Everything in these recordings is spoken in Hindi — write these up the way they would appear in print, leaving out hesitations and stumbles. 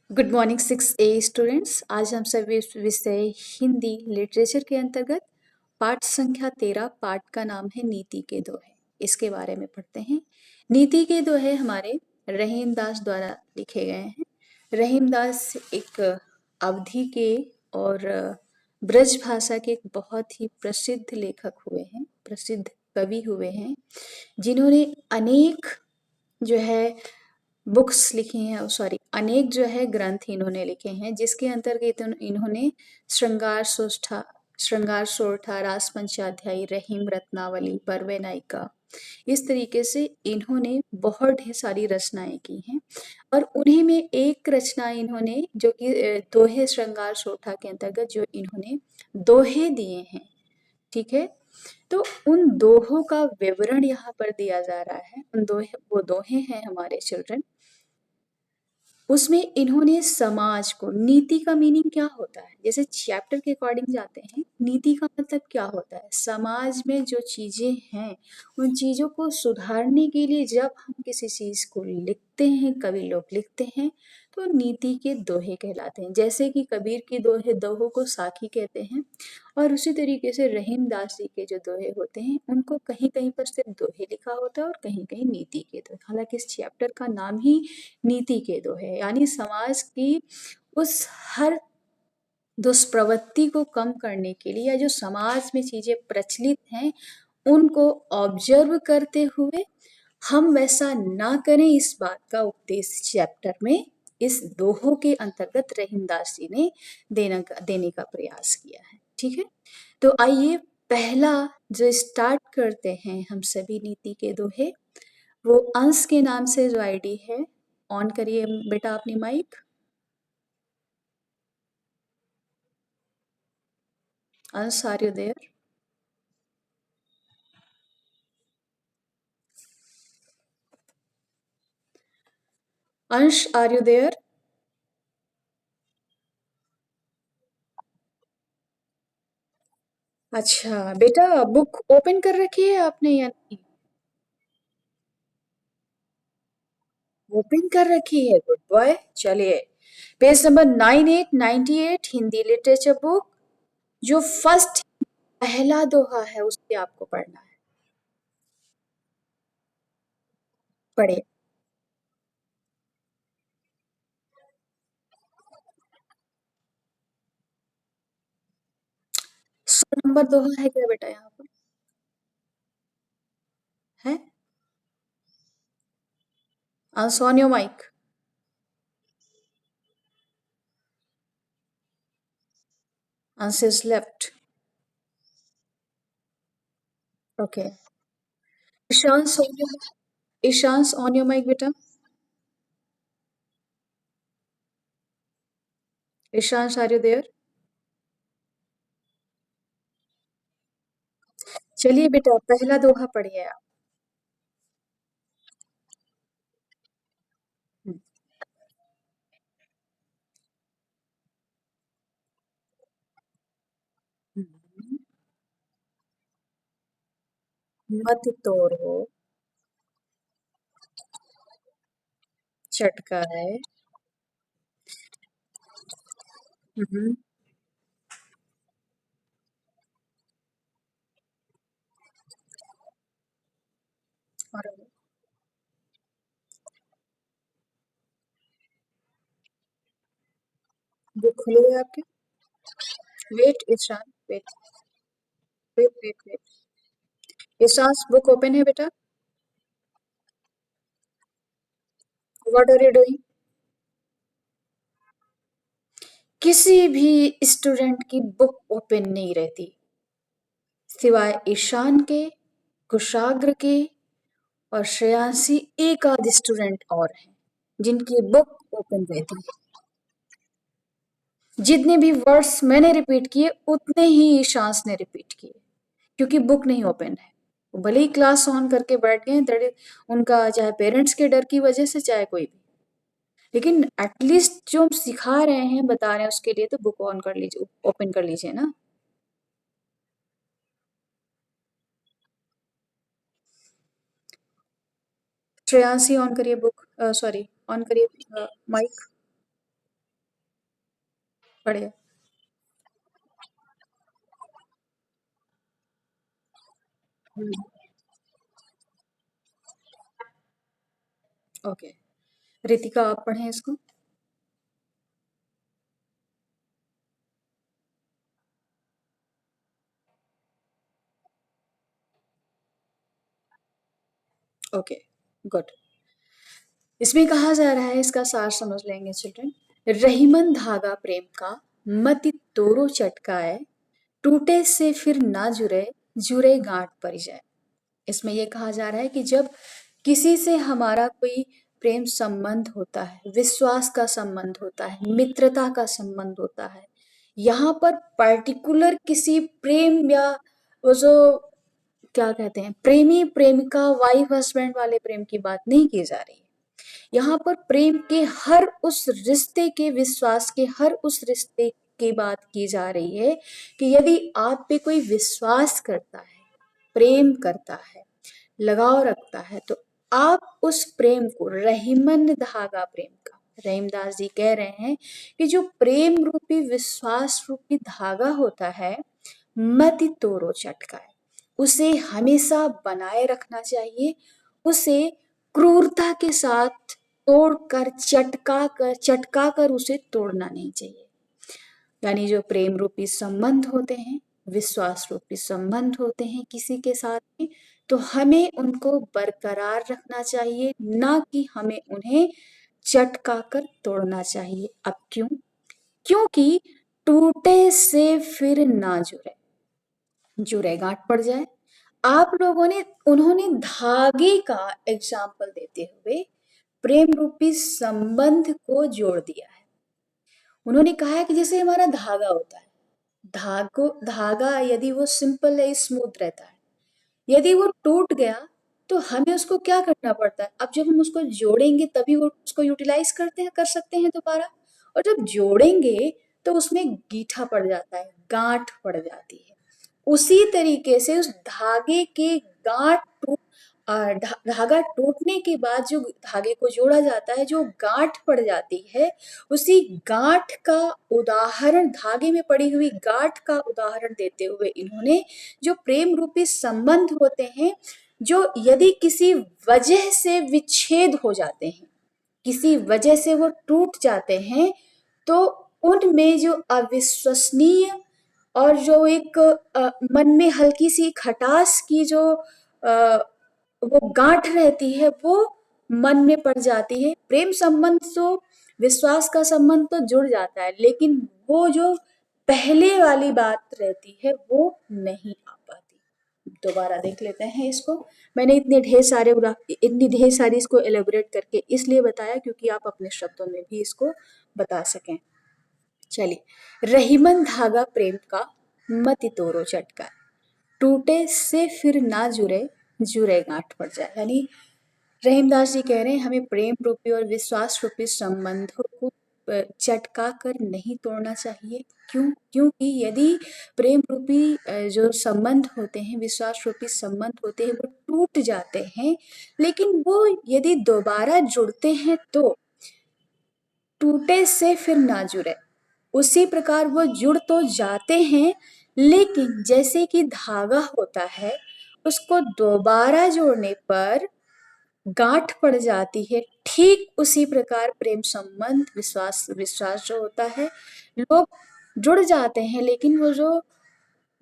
Good morning 6A students. आज हम सभी विषय हिंदी लिटरेचर के अंतर्गत पाठ संख्या 13 पाठ का नाम है नीति के दोहे। इसके बारे में पढ़ते हैं। नीति के दोहे हमारे रहीम दास द्वारा लिखे गए हैं। रहीम दास एक अवधी के और ब्रज भाषा के एक बहुत ही प्रसिद्ध लेखक हुए हैं, प्रसिद्ध कवि हुए हैं, जिन्होंने अनेक जो है बुक्स लिखी हैं, सॉरी अनेक जो है ग्रंथ इन्होंने लिखे हैं, जिसके अंतर्गत इन्होंने श्रृंगार सोरठा, रास पंचाध्यायी, रहीम रत्नावली, बरवे नायिका, इस तरीके से इन्होंने बहुत ढेर सारी रचनाएं की हैं। और उन्हीं में एक रचना इन्होंने जो कि दोहे श्रृंगार सोरठा के अंतर्गत जो इन्होंने दोहे दिए हैं, ठीक है। तो उन दोहों का विवरण यहाँ पर दिया जा रहा है। वो दोहे हैं हमारे चिल्ड्रन। उसमें इन्होंने समाज को, नीति का मीनिंग क्या होता है, जैसे चैप्टर के अकॉर्डिंग जाते हैं, नीति का मतलब क्या होता है, समाज में जो चीजें हैं उन चीजों को सुधारने के लिए जब हम किसी चीज को लिखते हैं, कवि लोग लिखते हैं, तो नीति के दोहे कहलाते हैं। जैसे कि कबीर की दोहों को साखी कहते हैं, और उसी तरीके से रहीम दास जी के जो दोहे होते हैं उनको कहीं कहीं पर सिर्फ दोहे लिखा होता है और कहीं कहीं नीति के दोहे। हालांकि इस चैप्टर का नाम ही नीति के दोहे, यानी समाज की उस हर दुष्प्रवृत्ति को कम करने के लिए, या जो समाज में चीजें प्रचलित हैं उनको ऑब्जर्व करते हुए हम वैसा ना करें, इस बात का उपदेश चैप्टर में इस दोहों के अंतर्गत रहीमदास जी ने देने का प्रयास किया है। ठीक है, तो आइए पहला जो स्टार्ट करते हैं हम सभी नीति के दोहे, वो अंश के नाम से जो आईडी है, ऑन करिए बेटा अपनी माइक। अंश, आर यू देयर? अंश, आर यू देयर? अच्छा बेटा, बुक ओपन कर रखी है आपने या नहीं? ओपन कर रखी है, गुड बॉय। चलिए, page number 9898 Hindi literature book, जो फर्स्ट पहला दोहा है उससे आपको पढ़ना है। पढ़िए। 100 नंबर दोहा है क्या बेटा यहाँ पर? है? Ansh, on your mic. Ansh is left. Okay. Ishansh, Ishansh on your mic बेटा। Ishansh, are you there? चलिए बेटा, पहला दोहा पढ़िए आप। हम्म, हम्म। मत तोड़ो, चटका है। हम्म। और बुक खुली है आपकी? Wait Ishan, wait, wait wait wait. Ishansh, book open है बेटा? What are you doing? किसी भी स्टूडेंट की बुक ओपन नहीं रहती, सिवाय ईशान के, कुशाग्र के और श्रेयांशी, एक आध स्टूडेंट और हैं जिनकी बुक ओपन रहती है। जितने भी वर्ड्स मैंने रिपीट किए उतने ही ईशांश ने रिपीट किए, क्योंकि बुक नहीं ओपन है। वो भले ही क्लास ऑन करके बैठ गए, उनका चाहे पेरेंट्स के डर की वजह से चाहे कोई भी, लेकिन एटलीस्ट जो हम सिखा रहे हैं, बता रहे हैं, उसके लिए तो बुक ऑन कर लीजिए, ओपन कर लीजिए ना। श्रेयांशी ऑन करिए बुक, सॉरी ऑन करिए माइक। बढ़िया। हम्म। ओके। रितिका, आप पढ़ें इसको। Okay, good. इसमें कहा जा रहा है, इसका सार समझ लेंगे चिल्ड्रन। रहीमन धागा प्रेम का, मति तोरो चटकाए, टूटे से फिर ना जुड़े, जुड़े गांठ पड़ जाए। इसमें ये कहा जा रहा है कि जब किसी से हमारा कोई प्रेम संबंध होता है, विश्वास का संबंध होता है, मित्रता का संबंध होता है, यहाँ पर पर्टिकुलर किसी प्रेम या वो जो क्या कहते हैं, प्रेमी प्रेमिका वाइफ हस्बैंड वाले प्रेम की बात नहीं की जा रही है। यहाँ पर प्रेम के हर उस रिश्ते के, विश्वास के हर उस रिश्ते की बात की जा रही है कि यदि आप पे कोई विश्वास करता है, प्रेम करता है, लगाव रखता है, तो आप उस प्रेम को, रहीमन धागा प्रेम का, रहीमदास जी कह रहे हैं कि जो प्रेम रूपी, विश्वास रूपी धागा होता है, मत तोड़ो चटकाए, उसे हमेशा बनाए रखना चाहिए। उसे क्रूरता के साथ तोड़कर, चटका कर उसे तोड़ना नहीं चाहिए। यानी जो प्रेम रूपी संबंध होते हैं, विश्वास रूपी संबंध होते हैं किसी के साथ में, तो हमें उनको बरकरार रखना चाहिए, ना कि हमें उन्हें चटका कर तोड़ना चाहिए। अब क्यों? क्योंकि टूटे से फिर ना जुड़े, जुड़े गांठ पड़ जाए। आप लोगों ने, उन्होंने धागे का एग्जाम्पल देते हुए प्रेम रूपी संबंध को जोड़ दिया है। उन्होंने कहा है कि जैसे हमारा धागा होता है, धागा यदि वो सिंपल है, स्मूथ रहता है, यदि वो टूट गया तो हमें उसको क्या करना पड़ता है? अब जब हम उसको जोड़ेंगे तभी वो उसको यूटिलाइज करते हैं, कर सकते हैं दोबारा। और जब जोड़ेंगे तो उसमें गीठा पड़ जाता है, गांठ पड़ जाती है। उसी तरीके से उस धागे के गांठ टूट धागा टूटने के बाद जो धागे को जोड़ा जाता है, जो गांठ पड़ जाती है, उसी गांठ का उदाहरण, धागे में पड़ी हुई गांठ का उदाहरण देते हुए इन्होंने जो प्रेम रूपी संबंध होते हैं, जो यदि किसी वजह से विच्छेद हो जाते हैं, किसी वजह से वो टूट जाते हैं, तो उनमें जो अविश्वसनीय और जो एक मन में हल्की सी खटास की जो वो गांठ रहती है, वो मन में पड़ जाती है। प्रेम संबंध तो, विश्वास का संबंध तो जुड़ जाता है, लेकिन वो जो पहले वाली बात रहती है वो नहीं आ पाती। दोबारा देख लेते हैं इसको। मैंने इतनी ढेर सारी इसको एलेबोरेट करके इसलिए बताया क्योंकि आप अपने शब्दों में भी इसको बता सकें। चलिए, रहीमन धागा प्रेम का, मति तोड़ो चटका, टूटे से फिर ना जुड़े, जुड़े गांठ पड़ जाए। यानी रहीमदास जी कह रहे हैं हमें प्रेम रूपी और विश्वास रूपी संबंधों को चटका कर नहीं तोड़ना चाहिए। क्यों? क्योंकि यदि प्रेम रूपी जो संबंध होते हैं, विश्वास रूपी संबंध होते हैं, वो टूट जाते हैं, लेकिन वो यदि दोबारा जुड़ते हैं तो टूटे से फिर ना जुड़े। उसी प्रकार वो जुड़ तो जाते हैं, लेकिन जैसे कि धागा होता है, उसको दोबारा जोड़ने पर गांठ पड़ जाती है। ठीक उसी प्रकार प्रेम संबंध, विश्वास विश्वास जो होता है, लोग जुड़ जाते हैं, लेकिन वो जो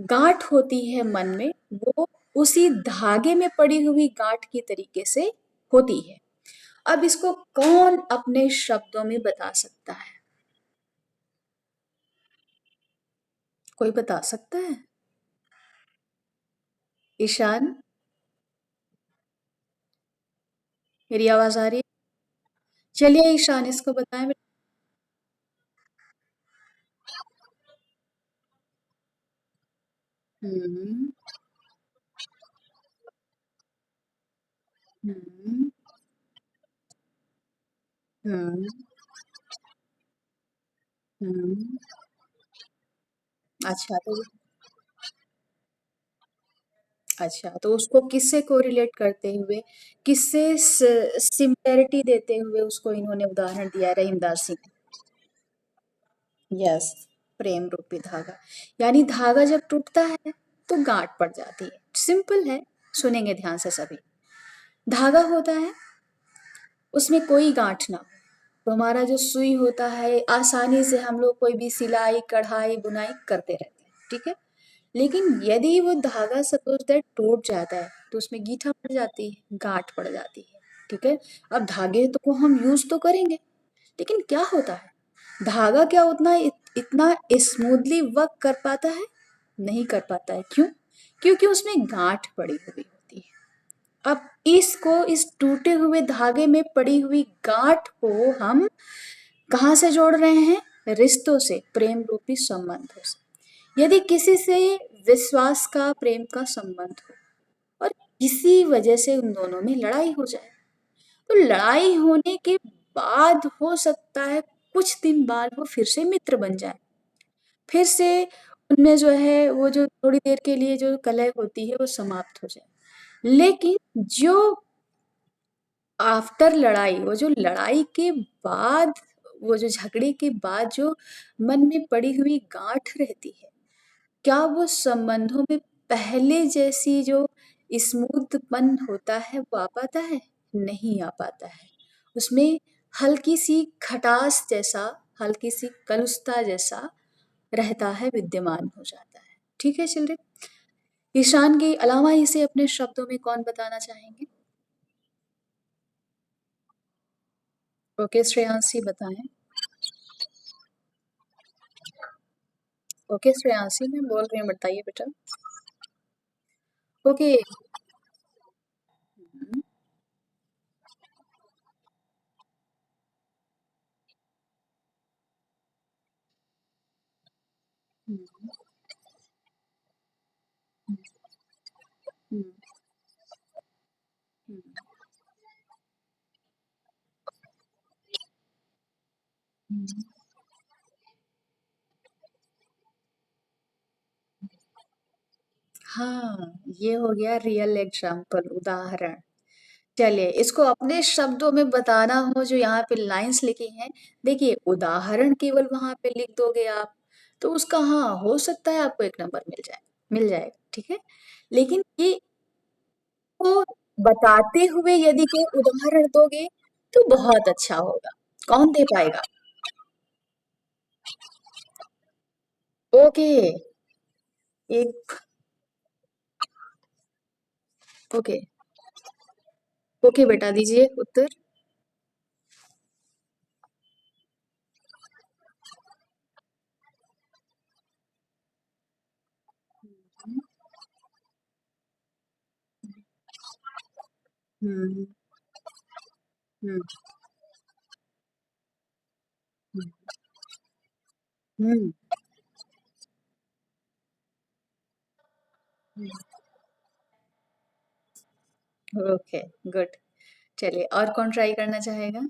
गांठ होती है मन में, वो उसी धागे में पड़ी हुई गांठ की तरीके से होती है। अब इसको कौन अपने शब्दों में बता सकता है? कोई बता सकता है? ईशान, मेरी आवाज आ रही है? चलिए ईशान, इसको बताएं। हम्म। हम्म। हम्म। हम्म। अच्छा तो, अच्छा तो उसको किससे कोरिलेट करते हुए, किससे सिमिलैरिटी देते हुए उसको इन्होंने उदाहरण दिया, रहीमदास सिंह ने? यस। प्रेम रूपी धागा। यानी धागा जब टूटता है तो गांठ पड़ जाती है। सिंपल है, सुनेंगे ध्यान से सभी। धागा होता है, उसमें कोई गांठ ना हो, तो हमारा जो सुई होता है आसानी से हम लोग कोई भी सिलाई कढ़ाई बुनाई करते रहते हैं, ठीक है। लेकिन यदि वो धागा सपोज दैट टूट जाता है तो उसमें गीठा पड़ जाती है, गांठ पड़ जाती है, ठीक है। अब धागे तो को हम यूज तो करेंगे, लेकिन क्या होता है, धागा क्या उतना इतना स्मूथली वर्क कर पाता है? नहीं कर पाता है। क्यों? क्योंकि उसमें गांठ पड़ी हुई होती है। अब इसको, इस टूटे हुए धागे में पड़ी हुई गांठ को हम कहाँ से जोड़ रहे हैं? रिश्तों से, प्रेम रूपी संबंधों से। यदि किसी से विश्वास का, प्रेम का संबंध हो और किसी वजह से उन दोनों में लड़ाई हो जाए, तो लड़ाई होने के बाद हो सकता है कुछ दिन बाद वो फिर से मित्र बन जाए, फिर से उनमें जो है वो जो थोड़ी देर के लिए जो कलह होती है वो समाप्त हो जाए। लेकिन जो आफ्टर लड़ाई, वो जो लड़ाई के बाद, वो जो झगड़े के बाद जो मन में पड़ी हुई गांठ रहती है, क्या वो संबंधों में पहले जैसी जो स्मूथपन होता है वो आ पाता है? नहीं आ पाता है। उसमें हल्की सी खटास जैसा, हल्की सी कलुषता जैसा रहता है, विद्यमान हो जाता है। ठीक है चिल्ड्रन? ईशान के अलावा इसे अपने शब्दों में कौन बताना चाहेंगे? ओके श्रेयांशी बताएं। ओके श्रेयांशी, मैं बोल रही हूँ, बताइए बेटा। ओके। हम्म, हम्म, हम्म, हम्म, हम्म। हाँ, ये हो गया रियल एग्जाम्पल, उदाहरण। चलिए, इसको अपने शब्दों में बताना हो, जो यहाँ पे लाइंस लिखी हैं, देखिए उदाहरण केवल वहां पे लिख दोगे आप, तो उसका हाँ हो सकता है आपको एक नंबर मिल जाएगा, ठीक है। लेकिन ये को बताते हुए यदि कोई उदाहरण दोगे तो बहुत अच्छा होगा। कौन दे पाएगा? ओके। एक। ओके। ओके बेटा, दीजिए उत्तर। हम्म, हम्म, हम्म, ओके, गुड। चलिए, और कौन ट्राई करना चाहेगा?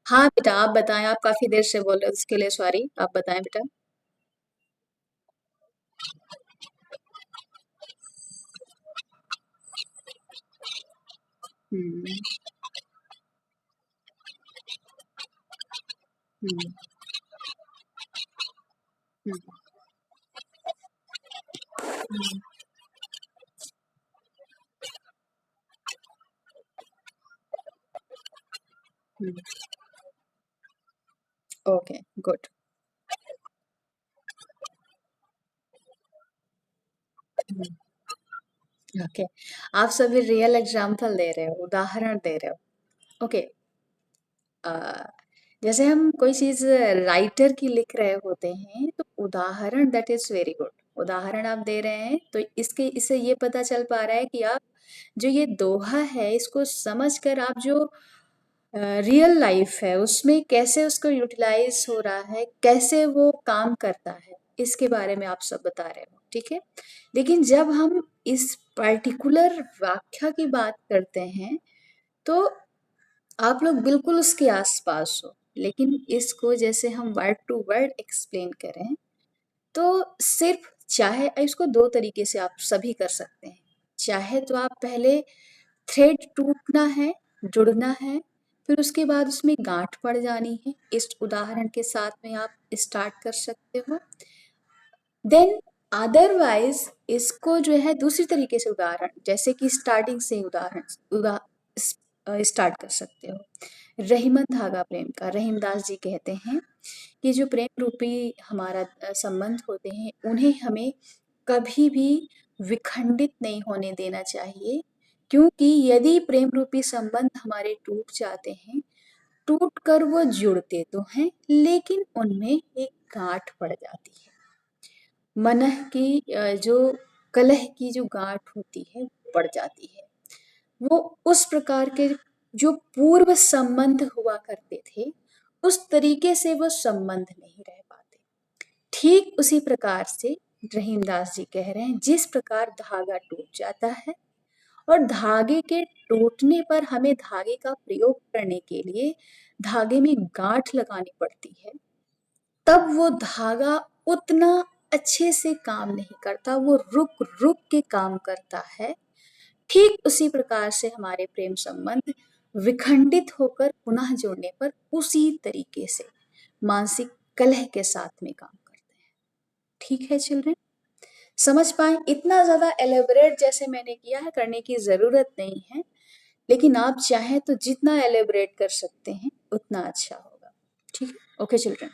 हाँ बेटा, आप बताएं, आप काफी देर से बोल रहे हो, उसके लिए सॉरी, आप बताएं बेटा। हम्म, हम्म, हम्म, हम्म, हम्म, ओके, गुड। ओके, आप सभी रियल एग्जाम्पल दे रहे हो, उदाहरण दे रहे हो। ओके। अ, जैसे हम कोई चीज राइटर की लिख रहे होते हैं तो उदाहरण, दैट इज वेरी गुड। उदाहरण आप दे रहे हैं तो इसके इससे ये पता चल पा रहा है कि आप जो ये दोहा है इसको समझकर आप जो रियल लाइफ है उसमें कैसे उसको यूटिलाइज हो रहा है, कैसे वो काम करता है, इसके बारे में आप सब बता रहे हो, ठीक है। लेकिन जब हम इस पर्टिकुलर व्याख्या की बात करते हैं तो आप लोग बिल्कुल उसके आसपास हो, लेकिन इसको जैसे हम वर्ड टू वर्ड एक्सप्लेन करें तो सिर्फ, चाहे इसको दो तरीके से आप सभी कर सकते हैं। चाहे तो आप पहले थ्रेड टूटना है, जुड़ना है, फिर उसके बाद उसमें गांठ पड़ जानी है। इस उदाहरण के साथ में आप स्टार्ट कर सकते हो। देन अदरवाइज इसको जो है दूसरी तरीके से उदाहरण, जैसे कि स्टार्टिंग से उदाहरण स्टार्ट कर सकते हो। रहीमन धागा प्रेम का, रहीमदास जी कहते हैं कि जो प्रेम रूपी हमारा संबंध होते हैं उन्हें हमें कभी भी विखंडित नहीं होने देना चाहिए, क्योंकि यदि प्रेम रूपी संबंध हमारे टूट जाते हैं, टूट कर वो जुड़ते तो हैं लेकिन उनमें एक गांठ पड़ जाती है। मनह की जो कलह की जो गांठ होती है वो पड़ जाती है। वो उस प्रकार के जो पूर्व संबंध हुआ करते थे उस तरीके से वो संबंध नहीं रह पाते। ठीक उसी प्रकार से रहीमदास जी कह रहे हैं, जिस प्रकार धागा टूट जाता है और धागे के टूटने पर हमें धागे का प्रयोग करने के लिए धागे में गांठ लगानी पड़ती है, तब वो धागा उतना अच्छे से काम नहीं करता, वो रुक रुक के काम करता है। ठीक उसी प्रकार से हमारे प्रेम संबंध विखंडित होकर पुनः जोड़ने पर उसी तरीके से मानसिक कलह के साथ में काम करते हैं। ठीक है चिल्ड्रन, समझ पाए? इतना ज्यादा एलेबरेट जैसे मैंने किया है करने की जरूरत नहीं है, लेकिन आप चाहें तो जितना एलेबरेट कर सकते हैं उतना अच्छा होगा। ठीक है, ओके चिल्ड्रन।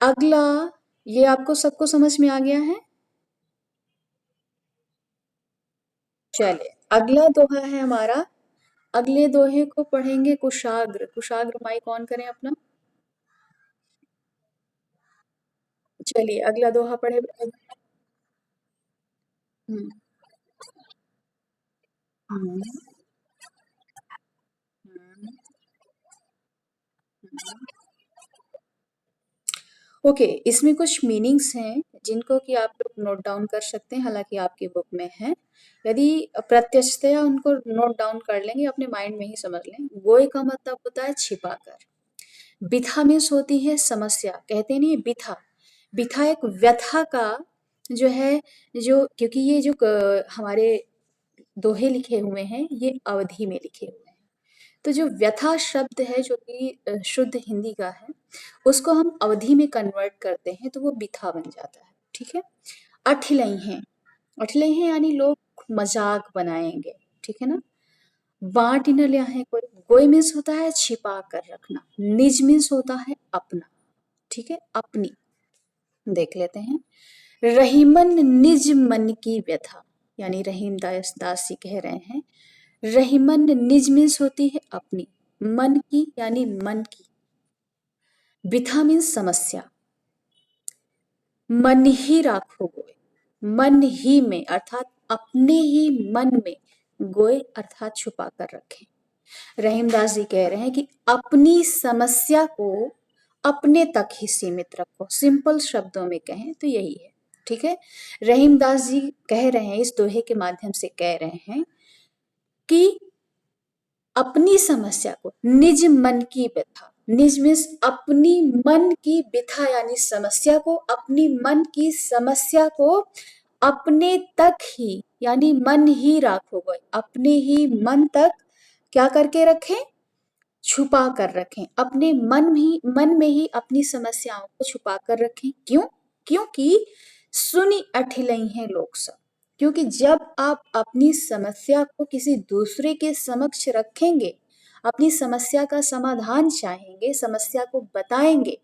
अगला, ये आपको सबको समझ में आ गया है? चलिए अगला दोहा है हमारा। अगले दोहे को पढ़ेंगे कुशाग्र। कुशाग्र माइक ऑन करें अपना। चलिए अगला दोहा पढ़े। हम्म, हम्म, हम्म, हम्म। ओके, इसमें कुछ मीनिंग्स हैं जिनको कि आप लोग नोट डाउन कर सकते हैं, हालांकि आपकी बुक में है। यदि प्रत्यक्षतया उनको नोट डाउन कर लेंगे, अपने माइंड में ही समझ लें। गोय का मतलब होता है छिपाकर। बिथा मीन्स होती है समस्या, कहते नहीं बिथा। बिथा एक व्यथा का जो है, जो क्योंकि ये जो हमारे दोहे लिखे हुए हैं ये अवधि में लिखे हुए हैं, तो जो व्यथा शब्द है जो कि शुद्ध हिंदी का है, उसको हम अवधि में कन्वर्ट करते हैं तो वो बिथा बन जाता है। ठीक है। अठिलई हैं, अठिलई हैं यानी लोग मजाक बनाएंगे। ठीक है ना। बांट न लिया है कोई। कोई मीन्स होता है छिपा कर रखना। निज मीन्स होता है अपना। ठीक है, अपनी। देख लेते हैं। रहीमन निज मन की व्यथा, यानी रहीम दास जी कह रहे हैं, रहीमन निज मीन्स होती है अपनी, मन की यानी मन की, बिथा मीन्स समस्या, मन ही राखो गोय, मन ही में अर्थात अपने ही मन में, गोय अर्थात छुपा कर रखें। रहीमदास जी कह रहे हैं कि अपनी समस्या को अपने तक ही सीमित रखो। सिंपल शब्दों में कहें तो यही है। ठीक है। रहीमदास जी कह रहे हैं, इस दोहे के माध्यम से कह रहे हैं कि अपनी समस्या को, निज मन की व्यथा, निज मीन्स अपनी मन की व्यथा यानी समस्या को, अपनी मन की समस्या को अपने तक ही यानी मन ही राखोगे, अपने ही मन तक क्या करके रखें, छुपा कर रखें। अपने मन में ही अपनी समस्याओं को छुपा कर रखें। क्यों? क्योंकि सुनी अठिलई हैं लोग सब। क्योंकि जब आप अपनी समस्या को किसी दूसरे के समक्ष रखेंगे, अपनी समस्या का समाधान चाहेंगे, समस्या को बताएंगे,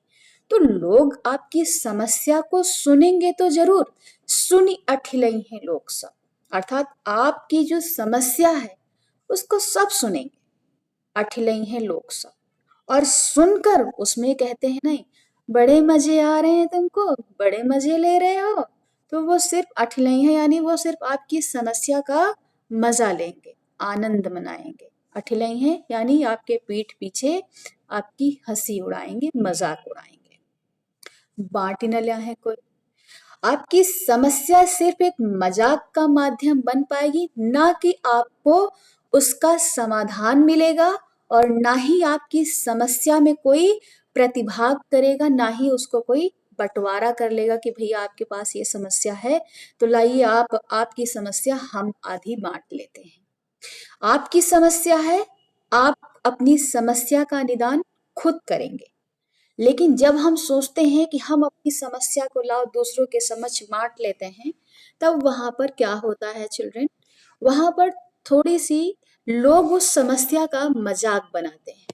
तो लोग आपकी समस्या को सुनेंगे तो जरूर। सुनी अठिलई हैं लोग सब, अर्थात आपकी जो समस्या है उसको सब सुनेंगे। अठिलई हैं लोग सब, और सुनकर उसमें कहते हैं नहीं, बड़े मजे आ रहे हैं तुमको, बड़े मजे ले रहे हो, तो वो सिर्फ अठिलई है यानी वो सिर्फ आपकी समस्या का मजा लेंगे, आनंद मनाएंगे। अठिलई है यानी आपके पीठ पीछे आपकी हंसी उड़ाएंगे, मजाक उड़ाएंगे। बांटिनल्या है कोई, आपकी समस्या सिर्फ एक मजाक का माध्यम बन पाएगी, ना कि आपको उसका समाधान मिलेगा, और ना ही आपकी समस्या में कोई प्रतिभाग करेगा, ना ही उसको कोई बंटवारा कर लेगा कि भैया आपके पास ये समस्या है तो लाइए आप आपकी समस्या हम आधी बांट लेते हैं। आपकी समस्या है, आप अपनी समस्या का निदान खुद करेंगे। लेकिन जब हम सोचते हैं कि हम अपनी समस्या को लाओ दूसरों के समक्ष बाँट लेते हैं, तब वहाँ पर क्या होता है चिल्ड्रन? वहाँ पर थोड़ी-सी लोग उस समस्या का मज़ाक बनाते हैं।